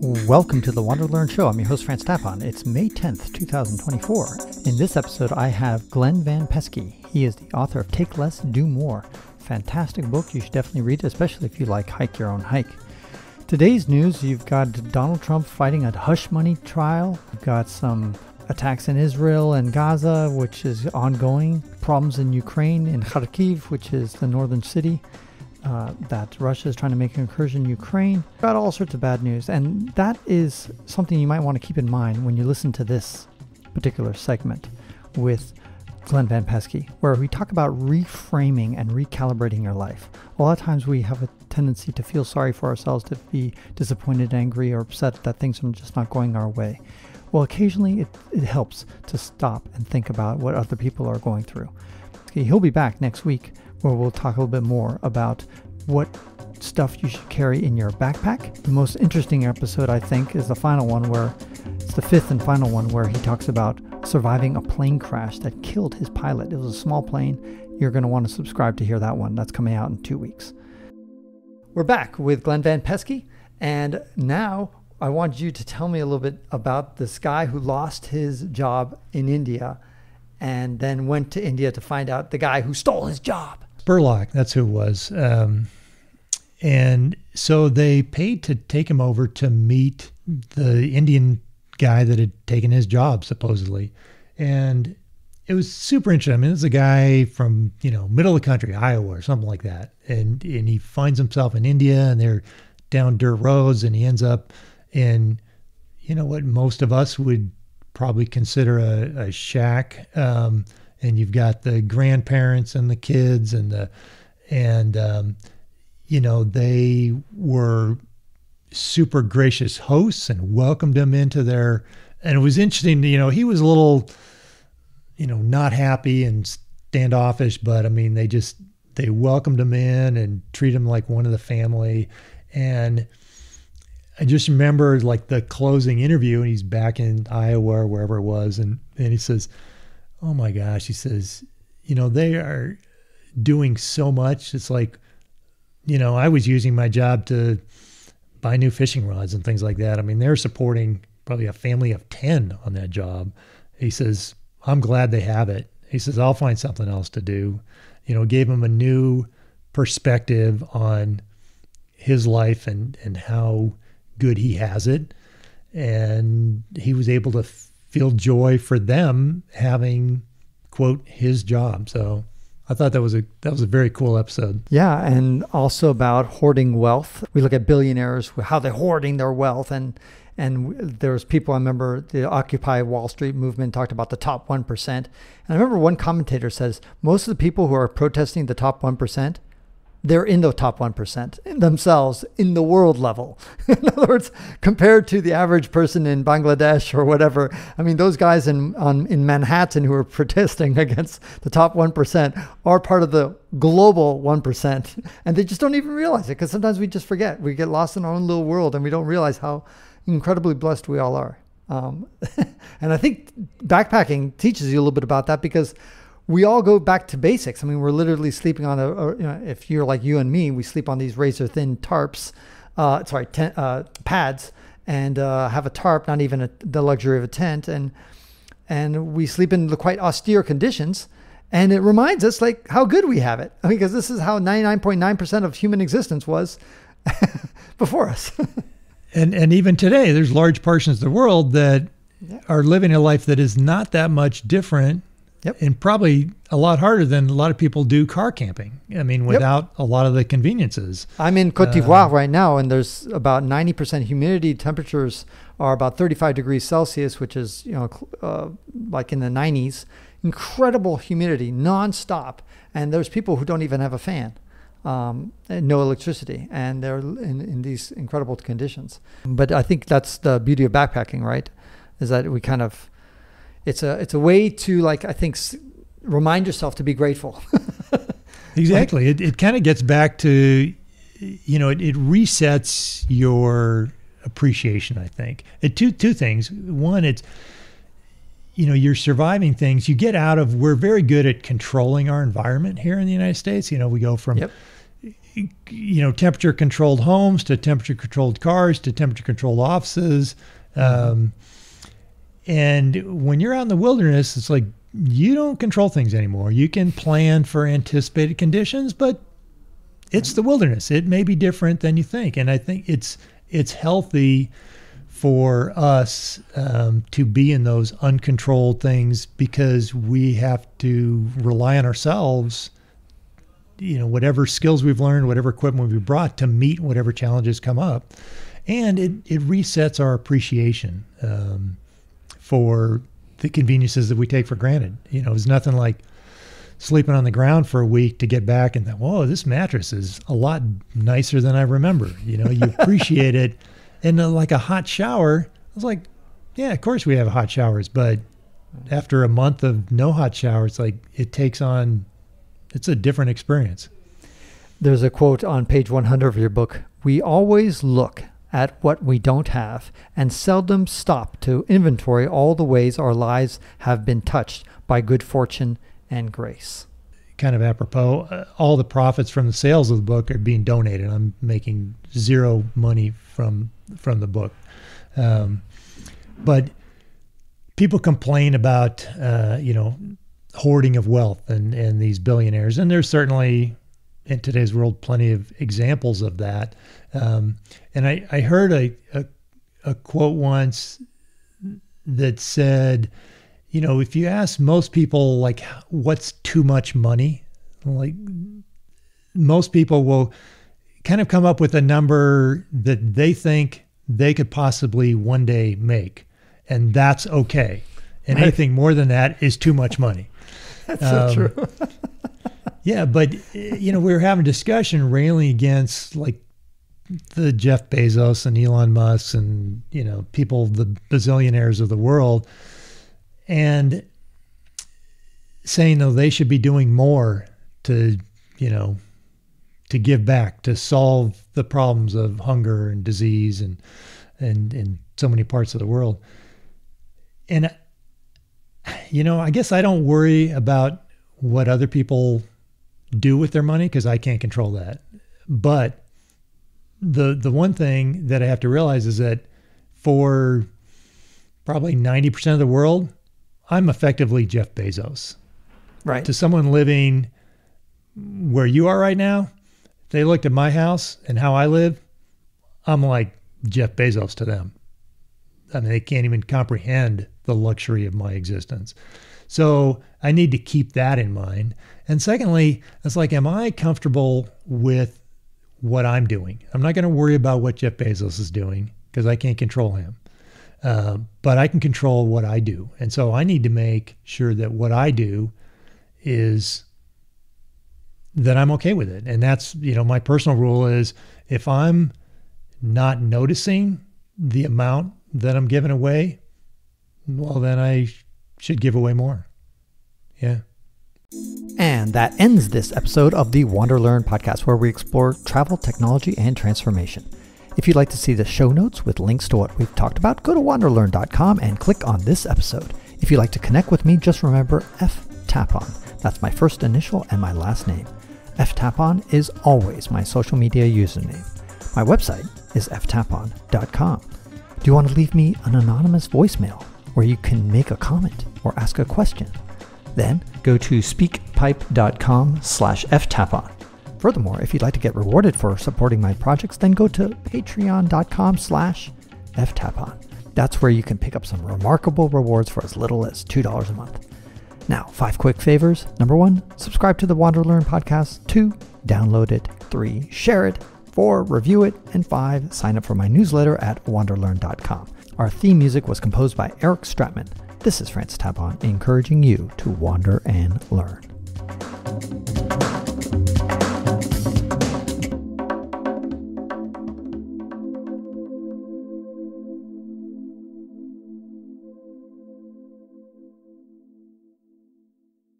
Welcome to the WanderLearn Show. I'm your host, Tapon. It's May 10th, 2024. In this episode, I have Glen Van Peski. He is the author of Take Less, Do More. Fantastic book. You should definitely read it, especially if you like Hike Your Own Hike. Today's news, you've got Donald Trump fighting a hush money trial. You've got some attacks in Israel and Gaza, which is ongoing. Problems in Ukraine, in Kharkiv, which is the northern city. That Russia is trying to make an incursion in Ukraine. Got all sorts of bad news, and that is something you might want to keep in mind when you listen to this particular segment with Glen Van Peski, where we talk about reframing and recalibrating your life. A lot of times we have a tendency to feel sorry for ourselves, to be disappointed, angry, or upset that things are just not going our way. Well, occasionally it helps to stop and think about what other people are going through. Okay, he'll be back next week, where we'll talk a little bit more about what stuff you should carry in your backpack. The most interesting episode, I think, is the final one, where it's the fifth and final one, where he talks about surviving a plane crash that killed his pilot. It was a small plane. You're going to want to subscribe to hear that one. That's coming out in 2 weeks. We're back with Glen Van Peski, and now I want you to tell me a little bit about this guy who lost his job in India and then went to India to find out the guy who stole his job. Spurlock, that's who it was. And so they paid to take him over to meet the Indian guy that had taken his job, supposedly. And it was super interesting. I mean, it's a guy from, middle of the country, Iowa or something like that. And he finds himself in India, and they're down dirt roads, and he ends up in, what most of us would probably consider a shack. And you've got the grandparents and the kids they were super gracious hosts and welcomed him into their, and it was interesting, he was a little, not happy and standoffish, but I mean, they welcomed him in and treated him like one of the family. And I just remember like the closing interview, and he's back in Iowa or wherever it was. And he says, oh my gosh, he says, they are doing so much. It's like, I was using my job to buy new fishing rods and things like that. I mean, they're supporting probably a family of 10 on that job. He says, I'm glad they have it. He says, I'll find something else to do. Gave him a new perspective on his life and how good he has it. And he was able to feel joy for them having, quote, his job. So I thought that was a very cool episode. Yeah, and also about hoarding wealth. We look at billionaires, how they're hoarding their wealth, and there's people, I remember the Occupy Wall Street movement talked about the top 1%. And I remember one commentator says, most of the people who are protesting the top 1%, they're in the top 1% themselves in the world level. In other words, compared to the average person in Bangladesh or whatever, I mean, those guys in Manhattan who are protesting against the top 1% are part of the global 1%. And they just don't even realize it, because sometimes we just forget. We get lost in our own little world, and we don't realize how incredibly blessed we all are. And I think backpacking teaches you a little bit about that, because we all go back to basics. I mean, we're literally sleeping on if you're like you and me, we sleep on these razor thin tarps, pads, and have a tarp, not even the luxury of a tent. And we sleep in the quite austere conditions. And it reminds us like how good we have it, because this is how 99.9% of human existence was before us. And even today, there's large portions of the world that are living a life that is not that much different. Yep. And probably a lot harder than a lot of people do car camping. I mean, without a lot of the conveniences. I'm in Côte d'Ivoire right now, and there's about 90% humidity. Temperatures are about 35 degrees Celsius, which is, like in the 90s. Incredible humidity, nonstop. And there's people who don't even have a fan, and no electricity, and they're in these incredible conditions. But I think that's the beauty of backpacking, right? Is that we kind of, it's a way to, like, I think, remind yourself to be grateful. Exactly. It kind of gets back to, it resets your appreciation, I think. Two things. One, it's, you're surviving things. You get out of, we're very good at controlling our environment here in the United States. We go from temperature controlled homes to temperature controlled cars to temperature controlled offices. And when you're out in the wilderness, it's like you don't control things anymore. You can plan for anticipated conditions, but it's the wilderness. It may be different than you think. And I think it's healthy for us to be in those uncontrolled things, because we have to rely on ourselves, whatever skills we've learned, whatever equipment we've brought to meet whatever challenges come up. And it resets our appreciation for the conveniences that we take for granted. It's nothing like sleeping on the ground for a week to get back and think, whoa, this mattress is a lot nicer than I remember. You appreciate it. And like a hot shower, I was like, yeah, of course we have hot showers. But after a month of no hot showers, like it's a different experience. There's a quote on page 100 of your book. We always look at what we don't have and seldom stop to inventory all the ways our lives have been touched by good fortune and grace. Kind of apropos, all the profits from the sales of the book are being donated. I'm making zero money from the book. But people complain about, hoarding of wealth and these billionaires. And there's certainly in today's world plenty of examples of that. And I heard a quote once that said, if you ask most people, like, what's too much money, like most people will kind of come up with a number that they think they could possibly one day make. And that's okay. And right. Anything more than that is too much money. That's so true. Yeah. But, we were having a discussion railing against like the Jeff Bezos and Elon Musk and, people, the bazillionaires of the world, and saying, no, they should be doing more to give back, to solve the problems of hunger and disease and in so many parts of the world. And, I guess I don't worry about what other people do with their money because I can't control that. But the one thing that I have to realize is that for probably 90% of the world, I'm effectively Jeff Bezos. Right. To someone living where you are right now, if they looked at my house and how I live, I'm like Jeff Bezos to them. I mean, they can't even comprehend the luxury of my existence. So I need to keep that in mind. And secondly, it's like, am I comfortable with what I'm doing? I'm not going to worry about what Jeff Bezos is doing because I can't control him. But I can control what I do. And so I need to make sure that what I do is that I'm okay with it. And that's, my personal rule is if I'm not noticing the amount that I'm giving away, well, then I should give away more. Yeah. And that ends this episode of the WanderLearn podcast, where we explore travel, technology, and transformation. If you'd like to see the show notes with links to what we've talked about, go to wanderlearn.com and click on this episode. If you'd like to connect with me, just remember Tapon. That's my first initial and my last name. Tapon is always my social media username. My website is ftapon.com. Do you want to leave me an anonymous voicemail where you can make a comment or ask a question? Then go to speakpipe.com/ftapon. Furthermore, if you'd like to get rewarded for supporting my projects, then go to patreon.com/ftapon. That's where you can pick up some remarkable rewards for as little as $2 a month. Now, 5 quick favors. Number 1, subscribe to the WanderLearn podcast. 2, download it. 3, share it. 4, review it. And 5, sign up for my newsletter at wanderlearn.com. Our theme music was composed by Eric Stratman. This is Francis Tapon, encouraging you to wander and learn.